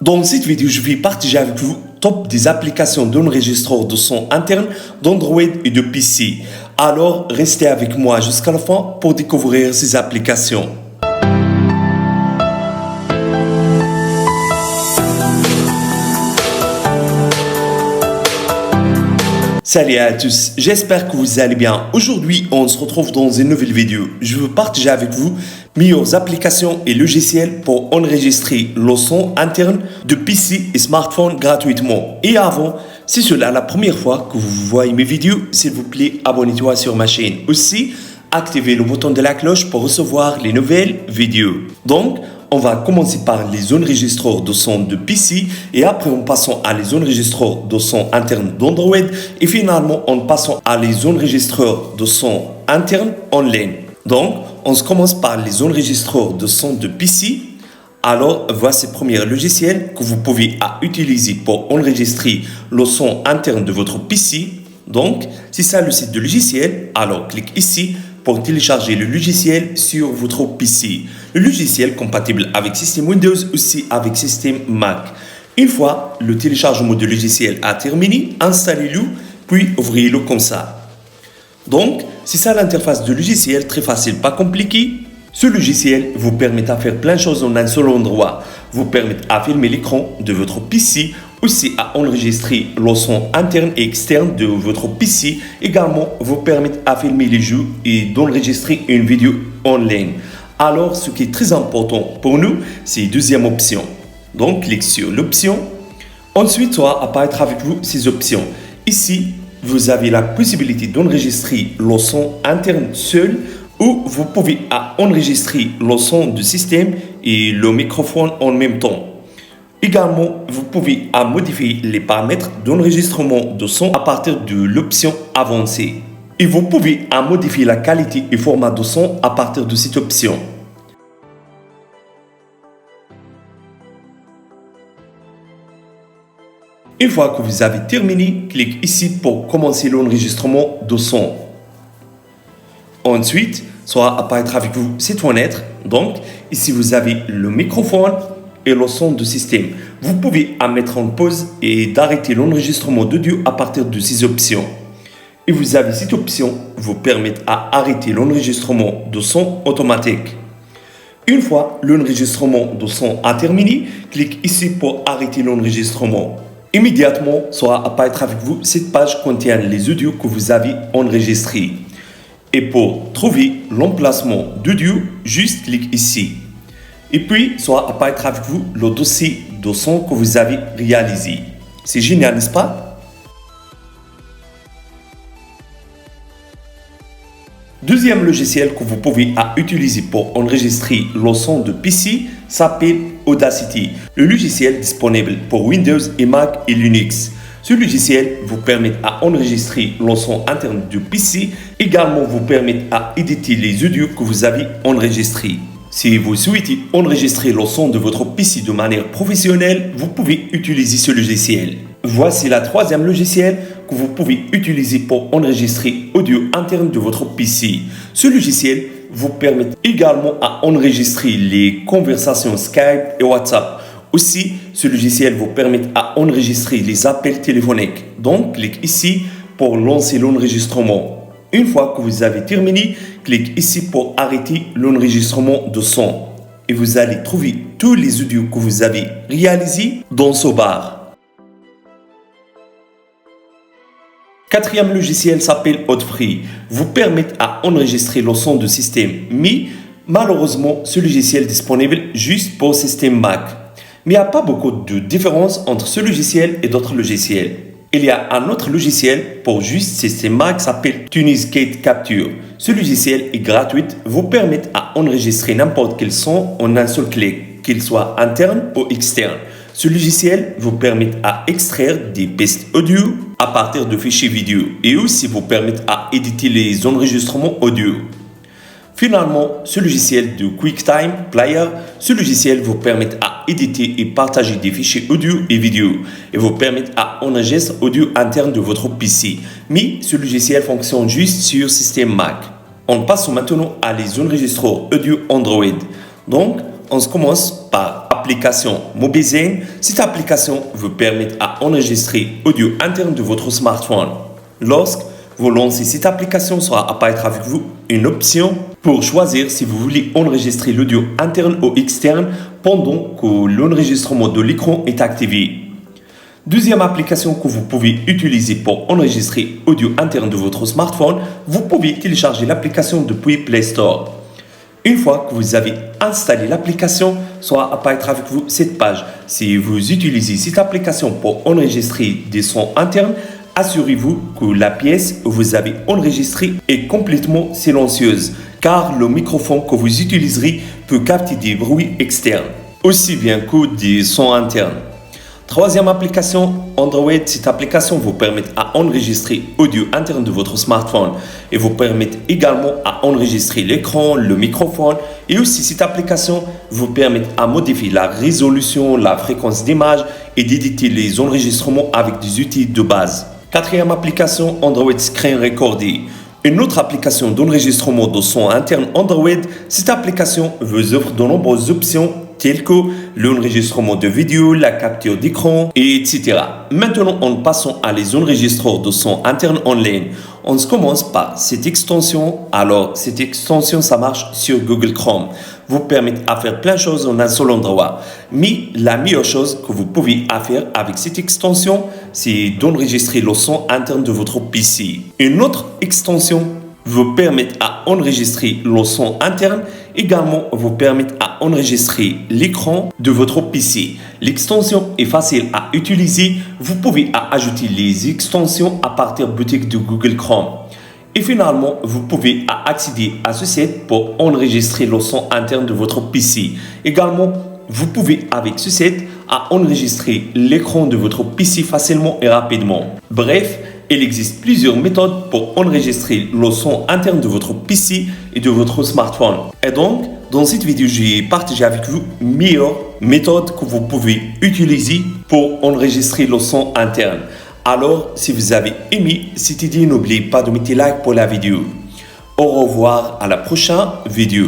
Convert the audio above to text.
Dans cette vidéo, je vais partager avec vous top des applications d'enregistreur de son interne d'Android et de PC. Alors, restez avec moi jusqu'à la fin pour découvrir ces applications. Salut à tous, j'espère que vous allez bien. Aujourd'hui, on se retrouve dans une nouvelle vidéo. Je veux partager avec vous meilleures applications et logiciels pour enregistrer le son interne de PC et smartphone gratuitement. Et avant, si c'est la première fois que vous voyez mes vidéos, s'il vous plaît, abonnez-vous sur ma chaîne. Aussi, activez le bouton de la cloche pour recevoir les nouvelles vidéos. Donc, on va commencer par les enregistreurs de son de PC et après en passant à les enregistreurs de son interne d'Android et finalement en passant à les enregistreurs de son interne en ligne. Donc, on se commence par les enregistreurs de son de PC. Alors, voici le premier logiciel que vous pouvez utiliser pour enregistrer le son interne de votre PC. Donc, si c'est le site de logiciel, alors cliquez ici pour télécharger le logiciel sur votre PC. Le logiciel compatible avec système Windows, aussi avec système Mac. Une fois le téléchargement du logiciel a terminé, installez-le, puis ouvrez-le comme ça. Donc, c'est ça l'interface du logiciel, très facile, pas compliqué. Ce logiciel vous permet de faire plein de choses en un seul endroit. Vous permet de filmer l'écran de votre PC, aussi à enregistrer le son interne et externe de votre PC. Également, vous permet de filmer les jeux et d'enregistrer une vidéo en ligne. Alors, ce qui est très important pour nous, c'est la deuxième option. Donc, cliquez sur l'option. Ensuite, ça va apparaître avec vous ces options. Ici, vous avez la possibilité d'enregistrer le son interne seul ou vous pouvez enregistrer le son du système et le microphone en même temps. Également, vous pouvez modifier les paramètres d'enregistrement de son à partir de l'option avancée. Et vous pouvez modifier la qualité et format de son à partir de cette option. Une fois que vous avez terminé, cliquez ici pour commencer l'enregistrement de son. Ensuite, ça va apparaître avec vous cette fenêtre. Donc, ici vous avez le microphone et le son du système. Vous pouvez mettre en pause et d'arrêter l'enregistrement d'audio à partir de ces options. Et vous avez cette option vous permet d'arrêter l'enregistrement de son automatique. Une fois l'enregistrement de son a terminé, cliquez ici pour arrêter l'enregistrement. Immédiatement, ça va apparaître avec vous cette page contient les audios que vous avez enregistrés. Et pour trouver l'emplacement d'audio, juste cliquez ici. Et puis, ça va apparaître avec vous le dossier de son que vous avez réalisé. C'est génial, n'est-ce pas? Deuxième logiciel que vous pouvez utiliser pour enregistrer le son de PC s'appelle Audacity. Le logiciel disponible pour Windows et Mac et Linux. Ce logiciel vous permet d'enregistrer le son interne du PC. Également, vous permet d'éditer les audios que vous avez enregistrés. Si vous souhaitez enregistrer le son de votre PC de manière professionnelle, vous pouvez utiliser ce logiciel. Voici le troisième logiciel que vous pouvez utiliser pour enregistrer l'audio interne de votre PC. Ce logiciel vous permet également d'enregistrer les conversations Skype et WhatsApp. Aussi, ce logiciel vous permet d'enregistrer les appels téléphoniques. Donc, cliquez ici pour lancer l'enregistrement. Une fois que vous avez terminé, cliquez ici pour arrêter l'enregistrement de son. Et vous allez trouver tous les audios que vous avez réalisés dans ce bar. Quatrième logiciel s'appelle Audefree. Vous permet d'enregistrer le son du système. Mais malheureusement, ce logiciel est disponible juste pour le système Mac. Mais il n'y a pas beaucoup de différence entre ce logiciel et d'autres logiciels. Il y a un autre logiciel pour juste système Mac qui s'appelle TuneScape Capture. Ce logiciel est gratuit, vous permet d'enregistrer n'importe quel son en un seul clic, qu'il soit interne ou externe. Ce logiciel vous permet d'extraire des pistes audio à partir de fichiers vidéo et aussi vous permet d'éditer les enregistrements audio. Finalement, ce logiciel de QuickTime Player, ce logiciel vous permet d'éditer et partager des fichiers audio et vidéo et vous permet d'enregistrer audio interne de votre PC. Mais ce logiciel fonctionne juste sur système Mac. On passe maintenant à les enregistreurs audio Android. Donc, on commence par application Mobizen. Cette application vous permet d'enregistrer l'audio interne de votre smartphone. Lorsque vous lancez cette application, sera apparaître avec vous une option pour choisir si vous voulez enregistrer l'audio interne ou externe pendant que l'enregistrement de l'écran est activé. Deuxième application que vous pouvez utiliser pour enregistrer l'audio interne de votre smartphone, vous pouvez télécharger l'application depuis Play Store. Une fois que vous avez installé l'application, sera apparaître avec vous cette page. Si vous utilisez cette application pour enregistrer des sons internes, assurez-vous que la pièce que vous avez enregistrée est complètement silencieuse, car le microphone que vous utiliserez peut capter des bruits externes, aussi bien que des sons internes. Troisième application, Android. Cette application vous permet d'enregistrer l'audio interne de votre smartphone et vous permet également d'enregistrer l'écran, le microphone, et aussi cette application vous permet de modifier la résolution, la fréquence d'image et d'éditer les enregistrements avec des outils de base. Quatrième application, Android Screen Recorder. Une autre application d'enregistrement de son interne Android. Cette application vous offre de nombreuses options telles que l'enregistrement de vidéo, la capture d'écran, etc. Maintenant, en passant à les enregistreurs de son interne en ligne, on commence par cette extension. Alors, cette extension, ça marche sur Google Chrome. Vous permet de faire plein de choses en un seul endroit. Mais la meilleure chose que vous pouvez faire avec cette extension, c'est d'enregistrer le son interne de votre PC. Une autre extension vous permet d'enregistrer le son interne, également vous permet d'enregistrer l'écran de votre PC. L'extension est facile à utiliser. Vous pouvez ajouter les extensions à partir de la boutique de Google Chrome. Et finalement, vous pouvez accéder à ce site pour enregistrer le son interne de votre PC. Également, vous pouvez avec ce site enregistrer l'écran de votre PC facilement et rapidement. Bref, il existe plusieurs méthodes pour enregistrer le son interne de votre PC et de votre smartphone. Et donc, dans cette vidéo, j'ai partagé avec vous meilleures méthodes que vous pouvez utiliser pour enregistrer le son interne. Alors, si vous avez aimé cette idée, n'oubliez pas de mettre like pour la vidéo. Au revoir, à la prochaine vidéo.